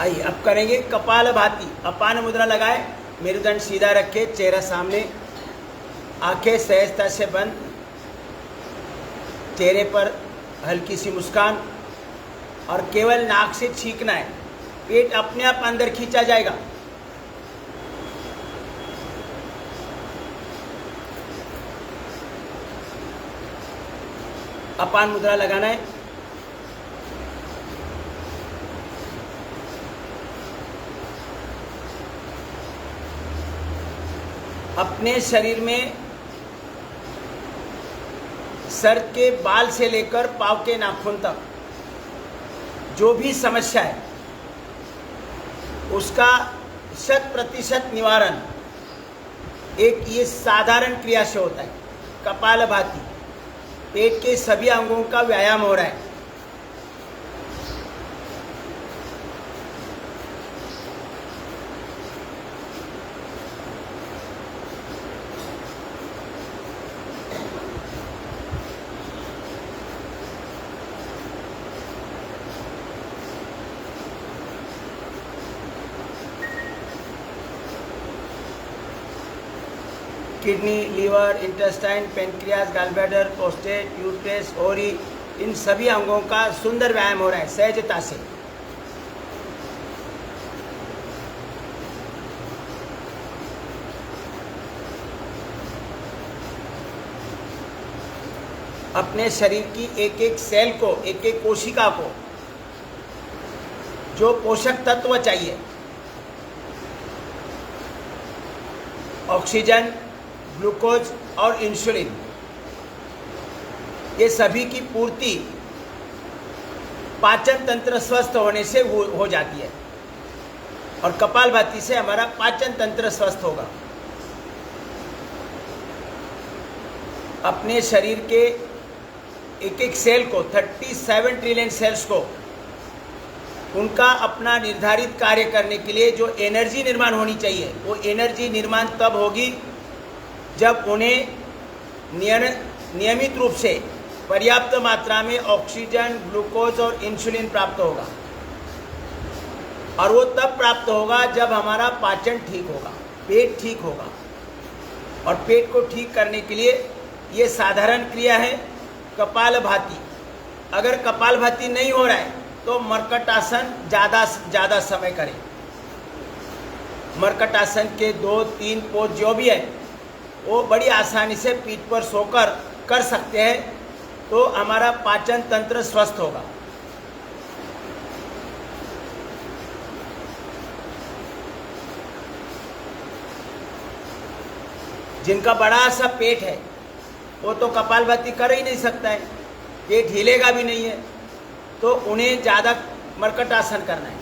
आइए अब करेंगे कपालभाति। अपान मुद्रा लगाए, मेरुदंड सीधा रखे, चेहरा सामने, आंखें सहजता से बंद, चेहरे पर हल्की सी मुस्कान और केवल नाक से छींकना है। पेट अपने आप अंदर खींचा जाएगा। अपान मुद्रा लगाना है। अपने शरीर में सर के बाल से लेकर पाँव के नाखून तक जो भी समस्या है उसका 100% निवारण एक ये साधारण क्रिया से होता है। कपालभाति, पेट के सभी अंगों का व्यायाम हो रहा है। Kidney, liver, intestine, pancreas, gallbladder, prostate, uterus, ओरी, इन सभी अंगों का सुंदर व्यायाम हो रहा है सहजता से। अपने शरीर की एक एक सेल को, एक एक कोशिका को जो पोषक तत्व चाहिए, ऑक्सीजन, ग्लूकोज और इंसुलिन, ये सभी की पूर्ति पाचन तंत्र स्वस्थ होने से हो जाती है और कपालभाति से हमारा पाचन तंत्र स्वस्थ होगा। अपने शरीर के एक एक सेल को, 37 ट्रिलियन सेल्स को, उनका अपना निर्धारित कार्य करने के लिए जो एनर्जी निर्माण होनी चाहिए, वो एनर्जी निर्माण तब होगी जब उन्हें नियमित रूप से पर्याप्त मात्रा में ऑक्सीजन, ग्लूकोज और इंसुलिन प्राप्त होगा। और वो तब प्राप्त होगा जब हमारा पाचन ठीक होगा, पेट ठीक होगा। और पेट को ठीक करने के लिए ये साधारण क्रिया है कपालभाति। अगर कपालभाति नहीं हो रहा है तो मर्कटासन ज़्यादा समय करें। मर्कटासन के 2-3 पोज जो भी है वो बड़ी आसानी से पीठ पर सोकर कर सकते हैं, तो हमारा पाचन तंत्र स्वस्थ होगा। जिनका बड़ा सा पेट है वो तो कपालभाति कर ही नहीं सकता है, पेट हिलेगा भी नहीं है, तो उन्हें ज़्यादा मर्कटासन करना है।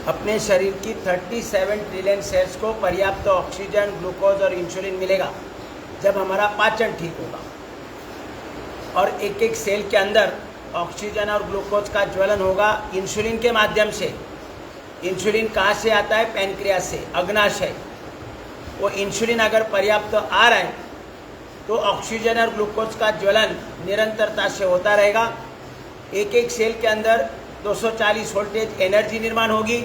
अपने शरीर की 37 ट्रिलियन सेल्स को पर्याप्त ऑक्सीजन, ग्लूकोज और इंसुलिन मिलेगा जब हमारा पाचन ठीक होगा। और एक एक सेल के अंदर ऑक्सीजन और ग्लूकोज का ज्वलन होगा इंसुलिन के माध्यम से। इंसुलिन कहाँ से आता है? पैनक्रियास से, अग्नाशय। वो इंसुलिन अगर पर्याप्त आ रहा है तो ऑक्सीजन और ग्लूकोज का ज्वलन निरंतरता से होता रहेगा। एक एक सेल के अंदर 240 वोल्टेज एनर्जी निर्माण होगी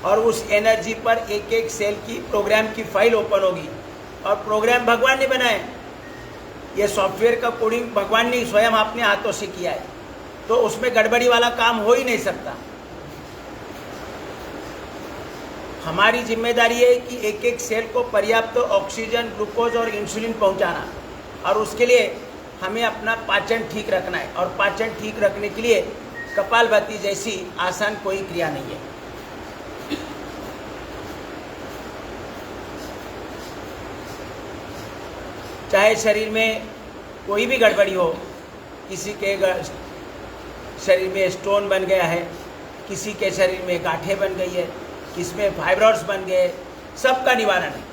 और उस एनर्जी पर एक एक सेल की प्रोग्राम की फाइल ओपन होगी। और प्रोग्राम भगवान ने बनाए, ये सॉफ्टवेयर का कोडिंग भगवान ने स्वयं अपने हाथों से किया है, तो उसमें गड़बड़ी वाला काम हो ही नहीं सकता। हमारी जिम्मेदारी है कि एक एक सेल को पर्याप्त ऑक्सीजन, ग्लूकोज और इंसुलिन पहुंचाना, और उसके लिए हमें अपना पाचन ठीक रखना है। और पाचन ठीक रखने के लिए कपालभाति जैसी आसान कोई क्रिया नहीं है। चाहे शरीर में कोई भी गड़बड़ी हो, किसी के शरीर में स्टोन बन गया है, किसी के शरीर में गांठें बन गई है, किसी में फाइब्रॉइड्स बन गए, सबका निवारण है।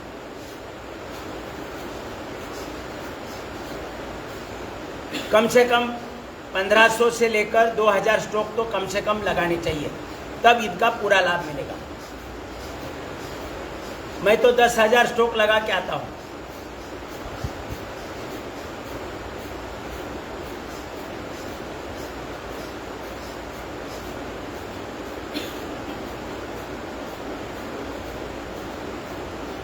कम से कम 1500 से लेकर 2000 स्ट्रोक तो कम से कम लगाने चाहिए, तब इनका पूरा लाभ मिलेगा। मैं तो 10,000 स्ट्रोक लगा के आता हूँ।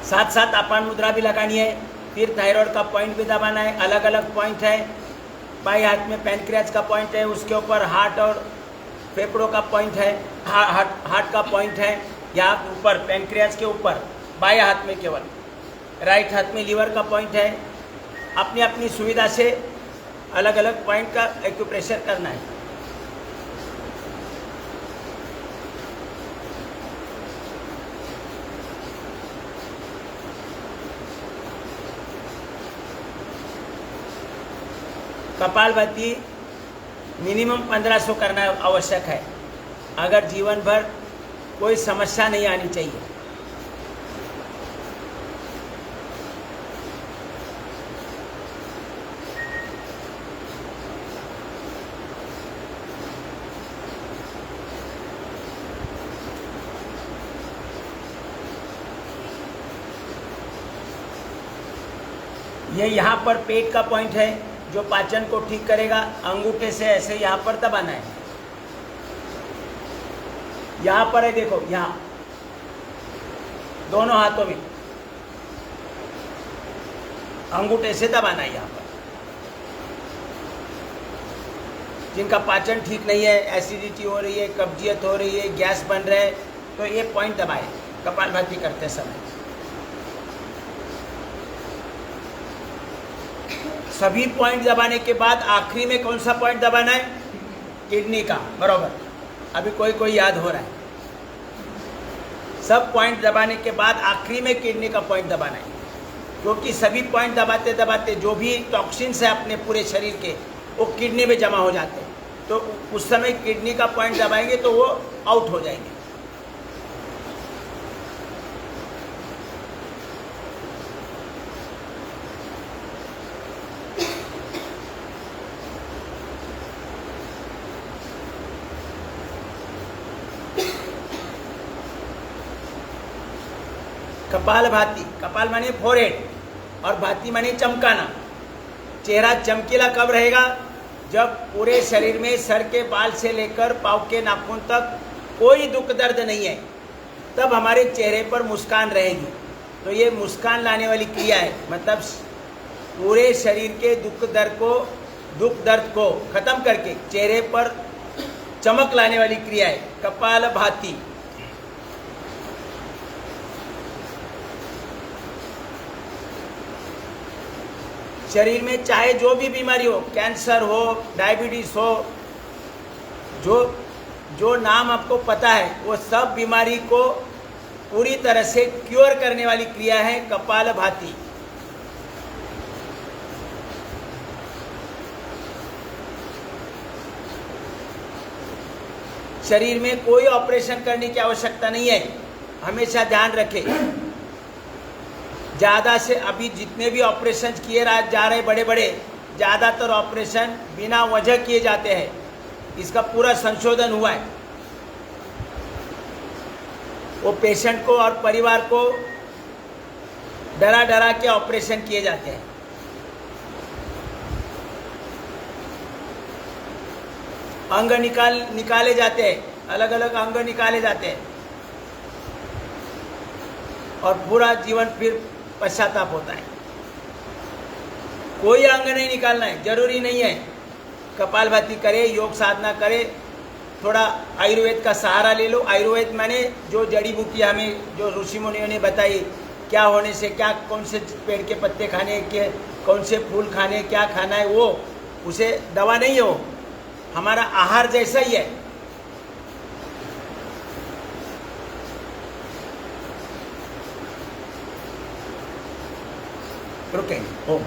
साथ साथ आपान मुद्रा भी लगानी है, फिर थायराइड का पॉइंट भी दबाना है। अलग अलग पॉइंट है, बाएं हाथ में पैनक्रियाज का पॉइंट है, उसके ऊपर हार्ट और फेफड़ों का पॉइंट है, हार्ट का पॉइंट है, यहाँ ऊपर पैनक्रियाज के ऊपर बाएं हाथ में केवल, राइट हाथ में लीवर का पॉइंट है। अपनी अपनी सुविधा से अलग अलग पॉइंट का एक्यूप्रेशर करना है। कपालभाति मिनिमम 1500 करना आवश्यक है, अगर जीवन भर कोई समस्या नहीं आनी चाहिए। ये यहाँ पर पेट का पॉइंट है जो पाचन को ठीक करेगा। अंगूठे से ऐसे यहाँ पर दबाना है, यहाँ पर है, देखो यहाँ दोनों हाथों में अंगूठे से दबाना है। यहाँ पर जिनका पाचन ठीक नहीं है, एसिडिटी हो रही है, कब्जियत हो रही है, गैस बन रहा है, तो ये पॉइंट दबाए कपालभाति करते समय। सभी पॉइंट दबाने के बाद आखिरी में कौन सा पॉइंट दबाना है? किडनी का, बरोबर। अभी कोई कोई याद हो रहा है। सब पॉइंट दबाने के बाद आखिरी में किडनी का पॉइंट दबाना है, क्योंकि सभी पॉइंट दबाते दबाते जो भी टॉक्सिन्स है अपने पूरे शरीर के, वो किडनी में जमा हो जाते हैं। तो उस समय किडनी का पॉइंट दबाएंगे तो वो आउट हो जाएंगे। कपालभाति, कपाल माने फोरहेड और भाति माने चमकाना। चेहरा चमकीला कब रहेगा? जब पूरे शरीर में सर के बाल से लेकर पाँव के नाखून तक कोई दुख दर्द नहीं है, तब हमारे चेहरे पर मुस्कान रहेगी। तो ये मुस्कान लाने वाली क्रिया है, मतलब पूरे शरीर के दुख दर्द को खत्म करके चेहरे पर चमक लाने वाली क्रिया है कपालभाति। शरीर में चाहे जो भी बीमारी हो, कैंसर हो, डायबिटीज हो, जो नाम आपको पता है, वो सब बीमारी को पूरी तरह से क्योर करने वाली क्रिया है कपालभाति। शरीर में कोई ऑपरेशन करने की आवश्यकता नहीं है, हमेशा ध्यान रखें। ज़्यादा से अभी जितने भी ऑपरेशन किए जा रहे बड़े बड़े, ज़्यादातर ऑपरेशन बिना वजह किए जाते हैं। इसका पूरा संशोधन हुआ है। वो पेशेंट को और परिवार को डरा डरा के ऑपरेशन किए जाते हैं। अंग निकाले जाते हैं, अलग अलग अंग निकाले जाते हैं और पूरा जीवन फिर पश्चाताप होता है। कोई अंग नहीं निकालना है, जरूरी नहीं है। कपालभाति करे, योग साधना करे, थोड़ा आयुर्वेद का सहारा ले लो। आयुर्वेद माने जो जड़ी बूटियाँ हमें जो ऋषि मुनियों ने बताई, क्या होने से क्या, कौन से पेड़ के पत्ते खाने के, कौन से फूल खाने, क्या खाना है, वो उसे दवा नहीं हो, हमारा आहार जैसा ही है। रुकेंगे। ओम